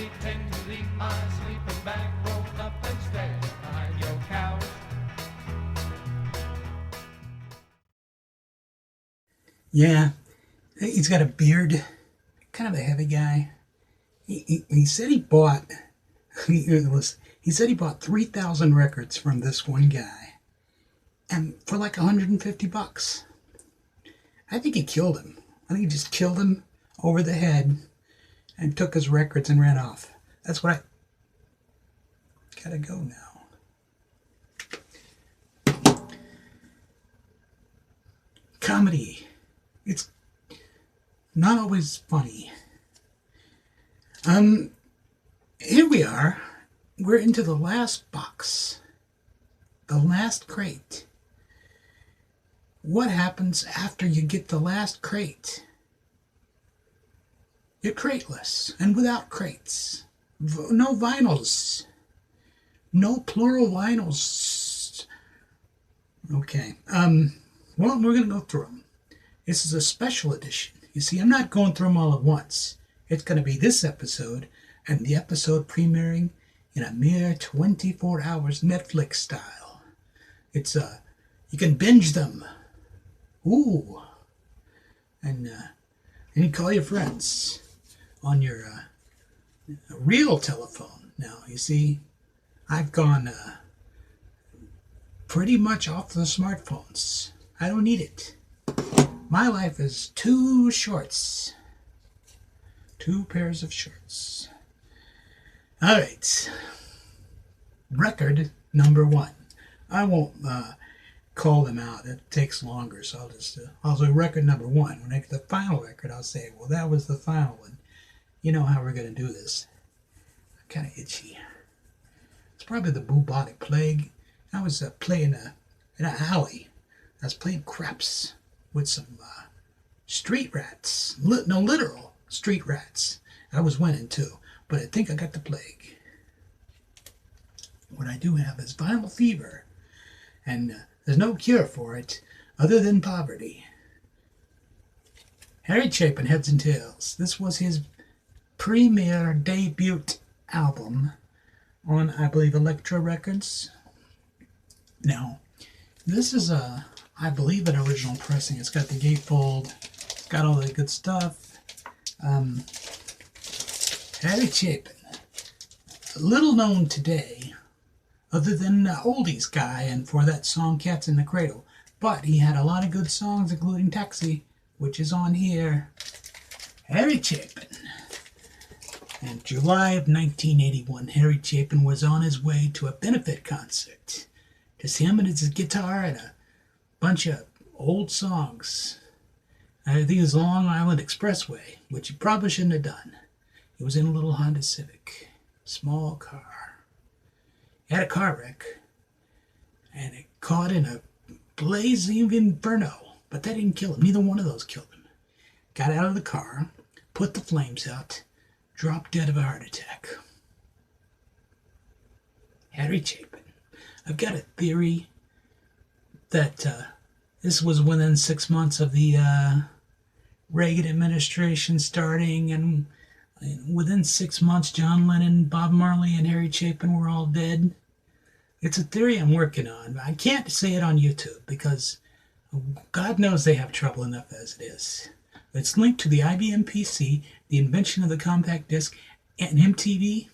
pretend to leave my sleeping bag rolled up and stand behind your couch. Yeah, he's got a beard, kind of a heavy guy. He said he bought he said he bought 3,000 records from this one guy, and for like $150. I think he killed him. I think he just killed him over the head and took his records and ran off. That's what I gotta go now. Comedy. It's not always funny. Here we are. We're into the last box. The last crate. What happens after you get the last crate? You're crateless and without crates. No vinyls. No plural vinyls. Okay. Well, we're going to go through them. This is a special edition. You see, I'm not going through them all at once. It's going to be this episode and the episode premiering in a mere 24 hours Netflix style. It's you can binge them. Ooh. And you call your friends on your real telephone. Now, you see, I've gone pretty much off the smartphones. I don't need it. My life is two shorts. Two pairs of shorts. All right. Record number one. I won't call them out. It takes longer, so I'll do record number one. When I get the final record, I'll say, well, that was the final one. You know how we're going to do this. I'm kind of itchy. It's probably the bubonic plague. I was playing in an alley. I was playing craps with some street rats. No, literal street rats. I was winning too, but I think I got the plague. What I do have is vinyl fever, and there's no cure for it other than poverty. Harry Chapin, Heads and Tails. This was his premier debut album on, I believe, Elektra Records. Now, this is I believe, an original pressing. It's got the gatefold, it's got all the good stuff. Harry Chapin, little known today, other than Oldies guy and for that song Cats in the Cradle. But he had a lot of good songs, including Taxi, which is on here. Harry Chapin. In July of 1981, Harry Chapin was on his way to a benefit concert. Just him and his guitar and a bunch of old songs. I think it was Long Island Expressway, which he probably shouldn't have done. He was in a little Honda Civic, small car. He had a car wreck, and it caught in a blazing inferno, but that didn't kill him. Neither one of those killed him. Got out of the car, put the flames out, dropped dead of a heart attack. Harry Chapin. I've got a theory that this was within 6 months of the Reagan administration starting, and within 6 months, John Lennon, Bob Marley, and Harry Chapin were all dead. It's a theory I'm working on. I can't say it on YouTube because God knows they have trouble enough as it is. It's linked to the IBM PC, the invention of the compact disc, and MTV,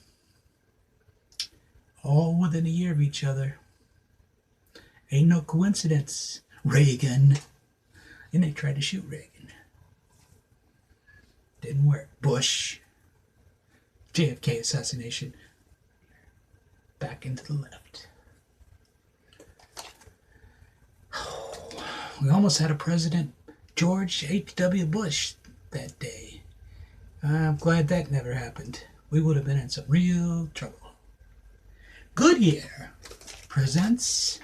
all within a year of each other. Ain't no coincidence. Reagan. And they tried to shoot Reagan. Didn't work. Bush. JFK assassination. Back into the left. We almost had a president, George H.W. Bush, that day. I'm glad that never happened. We would have been in some real trouble. Goodyear presents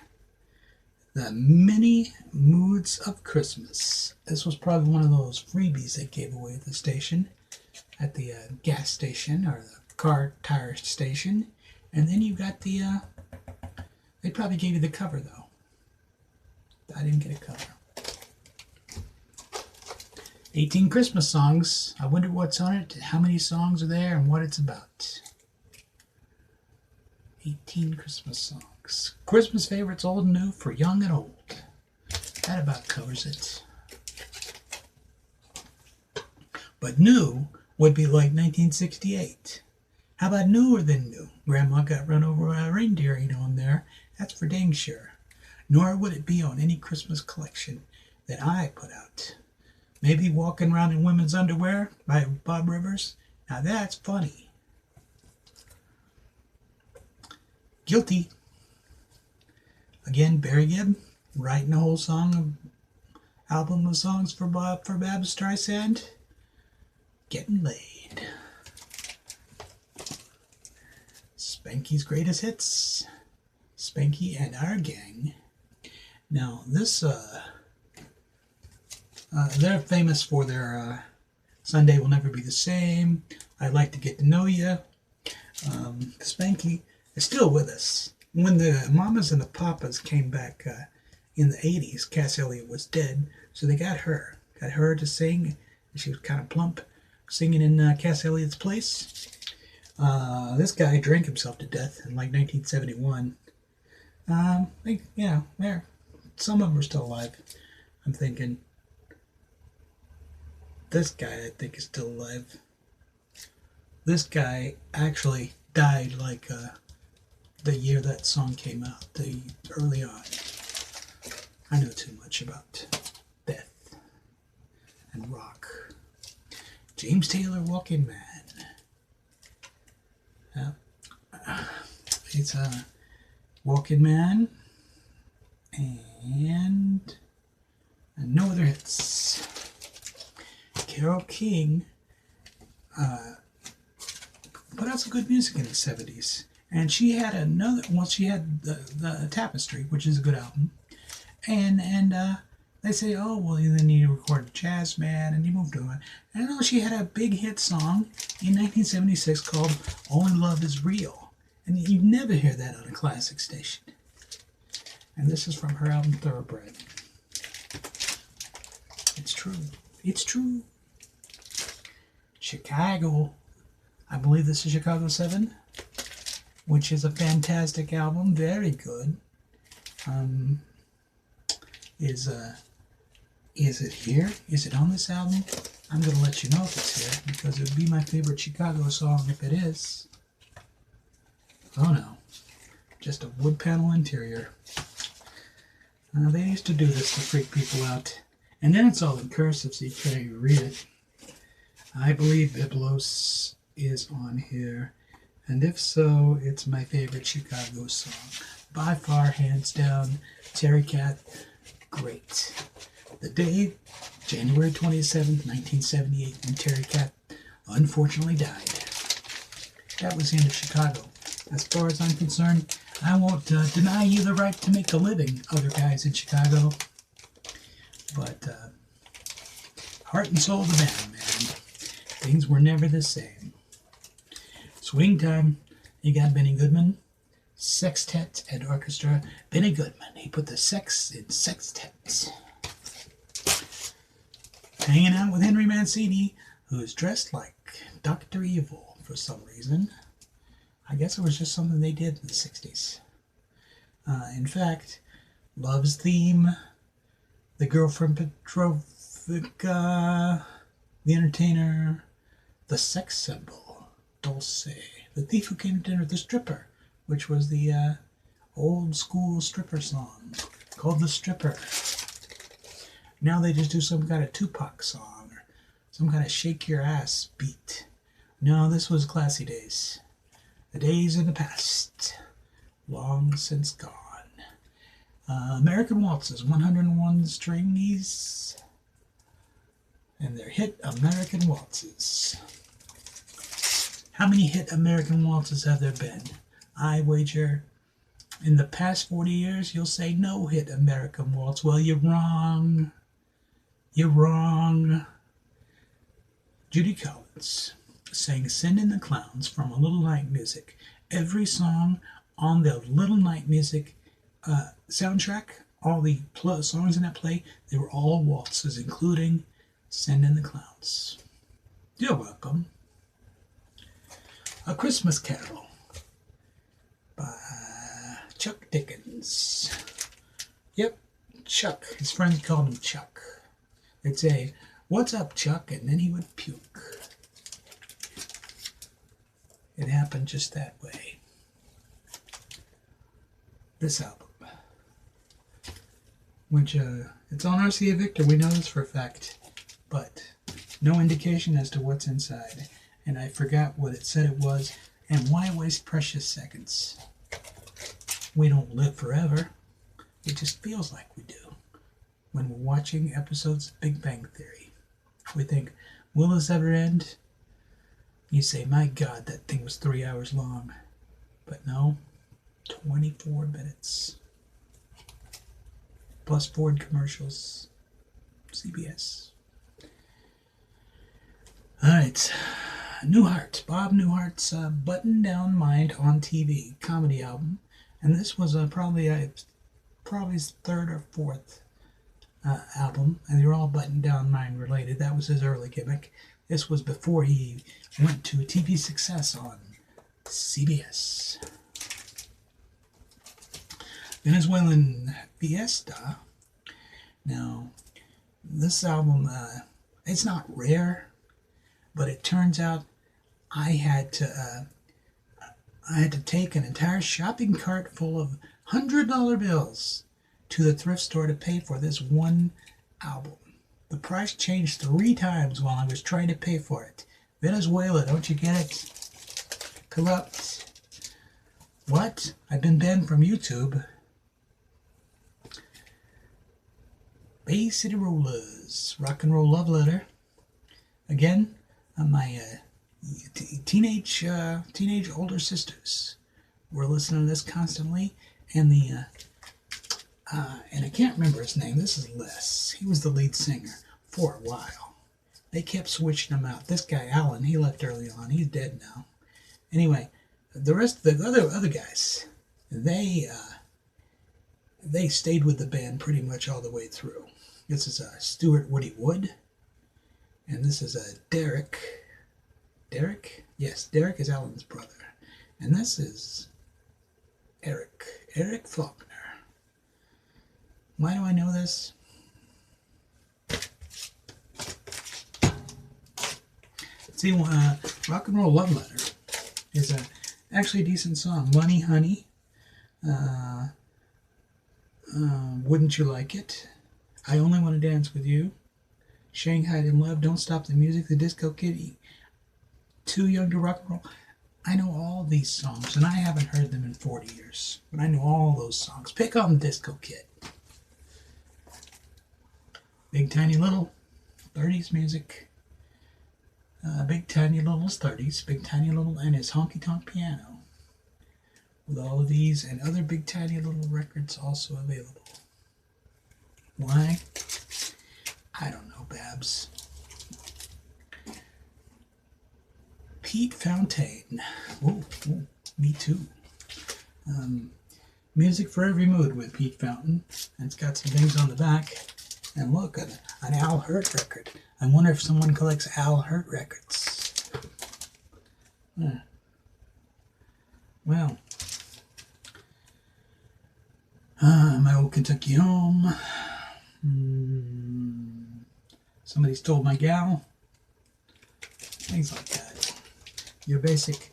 The Many Moods of Christmas. This was probably one of those freebies they gave away at the station, at the gas station or the car tire station. And then you got the, they probably gave you the cover though. I didn't get a cover. 18 Christmas songs. I wonder what's on it, how many songs are there, and what it's about. 18 Christmas songs. Christmas favorites, old and new, for young and old. That about covers it. But new would be like 1968. How about newer than new? Grandma got run over by a reindeer ain't on there. That's for dang sure. Nor would it be on any Christmas collection that I put out. Maybe Walking Around in Women's Underwear by Bob Rivers. Now that's funny. Guilty. Again, Barry Gibb writing a whole album of songs for Barbra Streisand. Getting Laid. Spanky's Greatest Hits. Spanky and Our Gang. Now this they're famous for their Sunday Will Never Be the Same. I'd Like to Get to Know You. Spanky is still with us. When the Mamas and the Papas came back in the 80s, Cass Elliot was dead, so they got her to sing. She was kind of plump, singing in Cass Elliot's place. This guy drank himself to death in like 1971. Some of them are still alive. I'm thinking, this guy I think is still alive. This guy actually died like the year that song came out, the early on. I know too much about death and rock. James Taylor, Walking Man. It's a Walking Man and no other hits. Carole King put out some good music in the 70s. And she had she had the Tapestry, which is a good album. And they say, oh, well, then you recorded Jazz Man, and you moved on. And I know she had a big hit song in 1976 called Only Love Is Real. And you never hear that on a classic station. And this is from her album Thoroughbred. It's true. It's true. Chicago. I believe this is Chicago 7, which is a fantastic album. Very good. Is it here? Is it on this album? I'm going to let you know if it's here, because it would be my favorite Chicago song if it is. Oh no. Just a wood panel interior. They used to do this to freak people out. And then it's all in cursive, so you can't even read it. I believe Biblos is on here. And if so, it's my favorite Chicago song. By far, hands down, Terry Cat, great. The day, January 27th, 1978, when Terry Cat unfortunately died. That was the end of Chicago. As far as I'm concerned, I won't deny you the right to make a living, other guys in Chicago. But heart and soul of the band, man. Things were never the same. Swing time, you got Benny Goodman, sextet and orchestra. Benny Goodman, he put the sex in sextet. Hanging out with Henry Mancini, who is dressed like Dr. Evil for some reason. I guess it was just something they did in the 60s. In fact, Love's Theme, The Girl from Petrovica, The Entertainer, The Sex Symbol, Dulce, The Thief Who Came to Dinner with the Stripper, which was the old school stripper song called The Stripper. Now they just do some kind of Tupac song or some kind of shake your ass beat. No, this was classy days. The days in the past, long since gone. American Waltzes, 101 Stringies, and their hit American Waltzes. How many hit American Waltzes have there been? I wager in the past 40 years you'll say no hit American Waltz. Well, you're wrong. You're wrong. Judy Collins sang Send in the Clowns from A Little Night Music. Every song on the Little Night Music soundtrack, all the songs in that play, they were all waltzes, including Send in the clowns. You're welcome. A Christmas Carol by Chuck Dickens. Yep, Chuck. His friends called him Chuck. They'd say, "What's up, Chuck?" And then he would puke. It happened just that way. This album, which it's on RCA Victor, we know this for a fact, but no indication as to what's inside. And I forgot what it said it was, and why waste precious seconds? We don't live forever. It just feels like we do. When we're watching episodes of Big Bang Theory, we think, will this ever end? You say, my God, that thing was 3 hours long. But no, 24 minutes. Plus Ford commercials. CBS. Alright. Newhart. Bob Newhart's Button Down Mind on TV comedy album. And this was probably his third or fourth album. And they were all Button Down Mind related. That was his early gimmick. This was before he went to TV success on CBS. Venezuelan Fiesta. Now, this album, it's not rare, but it turns out I had to take an entire shopping cart full of $100 bills to the thrift store to pay for this one album. The price changed 3 times while I was trying to pay for it. Venezuela, don't you get it? Corrupt. What? I've been banned from YouTube. Bay City Rollers, Rock and Roll Love Letter. Again, my teenage older sisters were listening to this constantly, and and I can't remember his name. This is Les. He was the lead singer for a while. They kept switching him out. This guy Alan, he left early on. He's dead now. Anyway, the rest of the other guys, they stayed with the band pretty much all the way through. This is Stuart Woody Wood, and this is Derek. Derek? Yes, Derek is Alan's brother. And this is Eric Faulkner. Why do I know this? See, Rock and Roll Love Letter is actually a decent song. Money, Honey. Wouldn't You Like It? I Only Want to Dance With You. Shanghai in Love. Don't Stop the Music. The Disco Kid. Too Young to Rock and Roll. I know all these songs, and I haven't heard them in 40 years. But I know all those songs. Pick on Disco Kid. Big Tiny Little, 30s music. Big Tiny Little's 30s. Big Tiny Little and his honky tonk piano. With all of these and other Big Tiny Little records also available. Why? I don't know, Babs. Pete Fountaine. Ooh, me too. Music for Every Mood with Pete Fountain. And it's got some things on the back. And look, an Al Hurt record. I wonder if someone collects Al Hurt records. Well, My Old Kentucky Home. Somebody Stole My Gal. Things like that. Your basic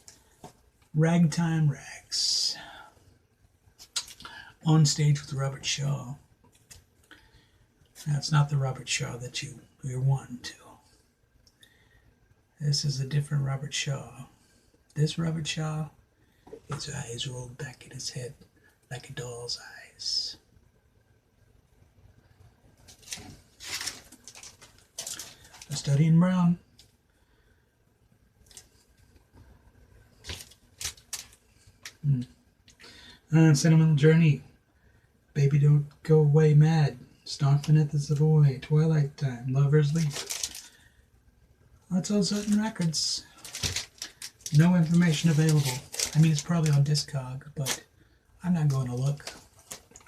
ragtime rags. On Stage with Robert Shaw. That's not the Robert Shaw that you're wanting to. This is a different Robert Shaw. This Robert Shaw, his eyes rolled back in his head like a doll's eyes. A Study in Brown. Sentimental Journey. Baby Don't Go Away Mad. Stomping at the Savoy, Twilight Time, Lover's Leap. That's on Sutton Records. No information available. I mean, it's probably on Discog, but I'm not going to look.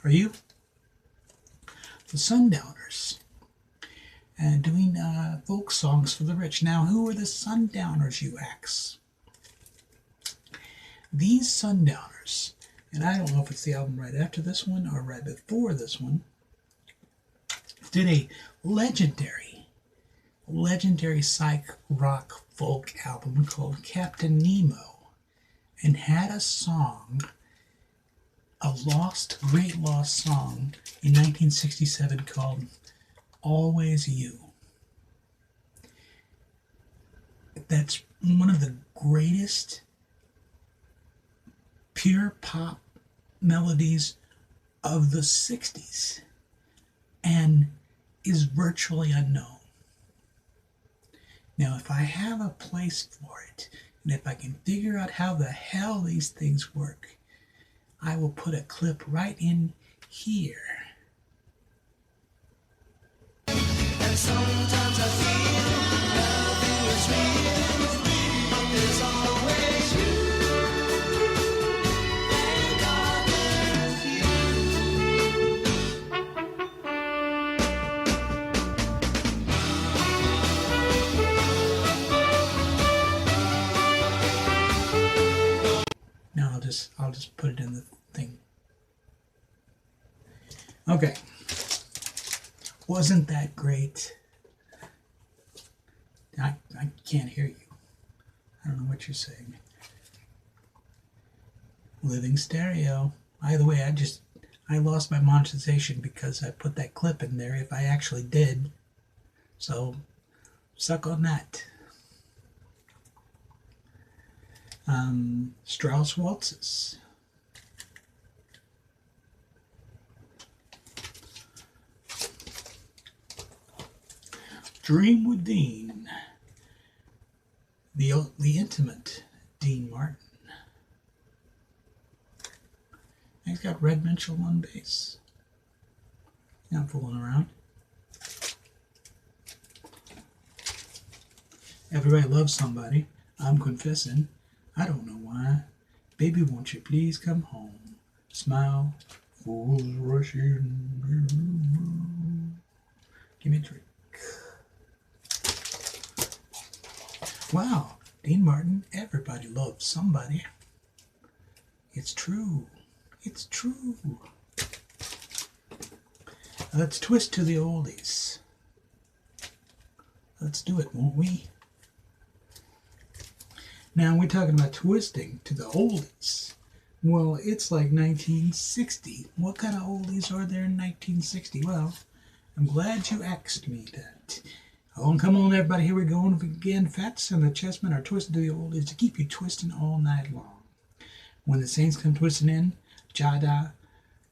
Are you? The Sundowners. doing folk songs for the rich. Now, who are the Sundowners, you ask? These Sundowners, and I don't know if it's the album right after this one or right before this one, did a legendary psych rock folk album called Captain Nemo, and had a song, a great lost song in 1967 called Always You. That's one of the greatest pure pop melodies of the 60s and is virtually unknown. Now, if I have a place for it, and if I can figure out how the hell these things work, I will put a clip right in here. And sometimes I feel nothing is real, but there's always you. Thank God there's Now I'll just put it in the thing. Okay. Wasn't that great? I can't hear you. I don't know what you're saying. Living stereo. By the way, I lost my monetization because I put that clip in there if I actually did. So, suck on that. Strauss waltzes. Dream with Dean. The intimate Dean Martin. He's got Red Mitchell on bass. Not fooling around. Everybody loves somebody. I'm confessing. I don't know why. Baby, won't you please come home? Smile. Fools rushing. Give me a drink. Wow. Dean Martin. Everybody loves somebody. It's true. It's true. Let's twist to the oldies. Let's do it, won't we? Now, we're talking about twisting to the oldies. Well, it's like 1960. What kind of oldies are there in 1960? Well, I'm glad you asked me that. Oh, come on, everybody. Here we go again. Fats and the Chessmen are twisting to the oldies to keep you twisting all night long. When the Saints come twisting in, Jada,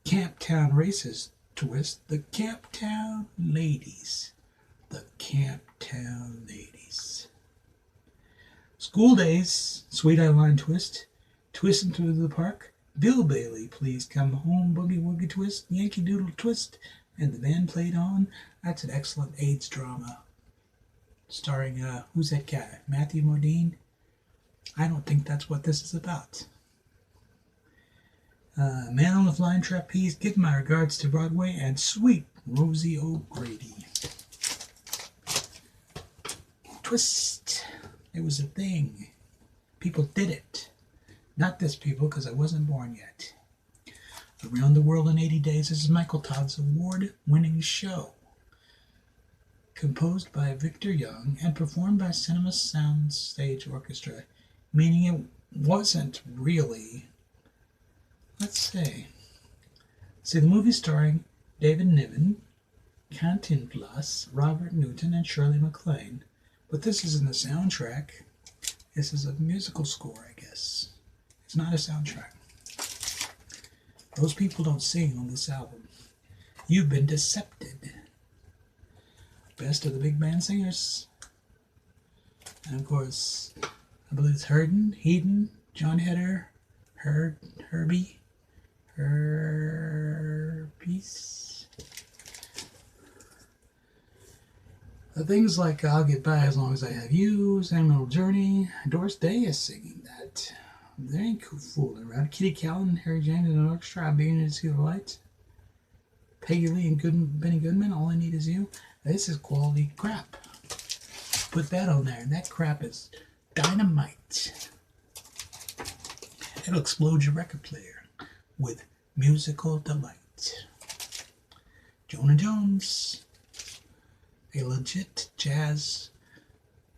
Camptown Races twist, the Camptown Ladies. The Camptown Ladies. School Days, Sweet Eyeline Twist, Twistin' Through the Park, Bill Bailey, Please Come Home, Boogie Woogie Twist, Yankee Doodle Twist, and the band played on. That's an excellent AIDS drama. Starring, who's that guy? Matthew Modine? I don't think that's what this is about. Man on the Flying Trapeze, give my regards to Broadway, and Sweet Rosie O'Grady. Twist. It was a thing. People did it. Not this people, because I wasn't born yet. Around the World in 80 Days is Michael Todd's award-winning show. Composed by Victor Young and performed by Cinema Sound Stage Orchestra, meaning it wasn't really... Let's see. The movie starring David Niven, Cantinflas, Robert Newton, and Shirley MacLaine. But this isn't a soundtrack. This is a musical score, I guess. It's not a soundtrack. Those people don't sing on this album. You've been decepted. Best of the big band singers. And of course, I believe it's Headon, John Heder, Herbie, Herpes. Things like I'll Get By As Long As I Have You, Samuel Journey, Doris Day is singing that. They ain't fooling around. Kitty Callan, Harry James, and an orchestra, I'm beginning to see the light. Peggy Lee and Benny Goodman, All I Need Is You. This is quality crap. Put that on there, and that crap is dynamite. It'll explode your record player with musical delight. Jonah Jones, a legit jazz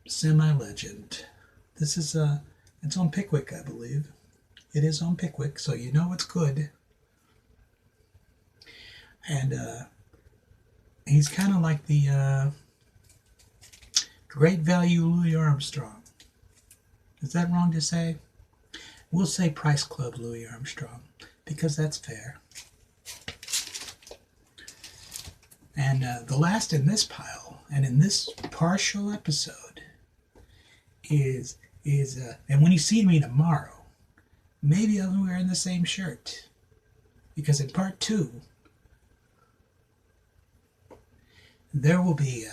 semi-legend. This is it's on Pickwick, I believe. It is on Pickwick, so you know it's good. And he's kind of like the great value Louis Armstrong. Is that wrong to say? We'll say Price Club Louis Armstrong, because that's fair. And the last in this pile, and in this partial episode, is and when you see me tomorrow, maybe I'll be wearing the same shirt. Because in part 2, there will be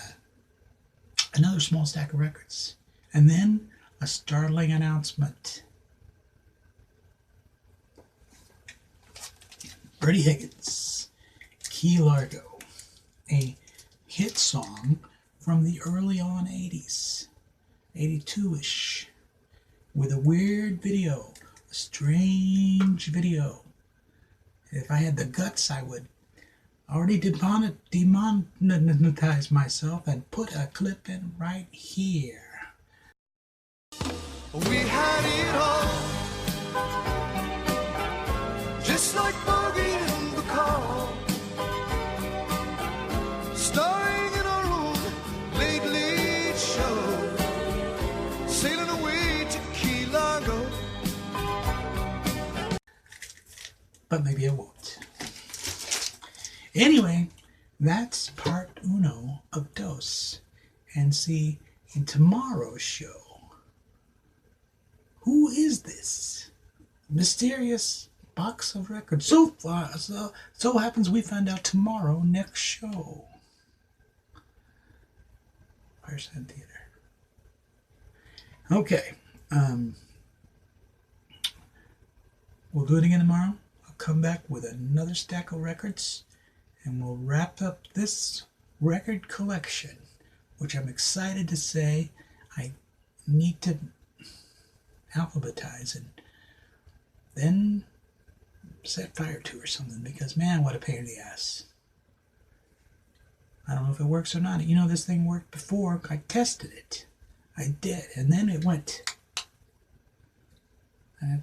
another small stack of records. And then a startling announcement. Bertie Higgins, Key Largo, a hit song from the early on 80s, 82-ish, with a weird video, a strange video. If I had the guts, I would already demonetize myself and put a clip in right here. We had it all, just like Bogey and the call, starring in our own late show, sailing away to Key Largo. But maybe I won't. Anyway, that's part uno of Dos. And see, in tomorrow's show, who is this mysterious box of records? So happens we find out tomorrow, next show. Fireside Theater. Okay. We'll do it again tomorrow. I'll come back with another stack of records, and we'll wrap up this record collection, which I'm excited to say I need to alphabetize and then set fire to or something, because man, what a pain in the ass. I don't know if it works or not. You know, this thing worked before. I tested it. I did, and then it went. I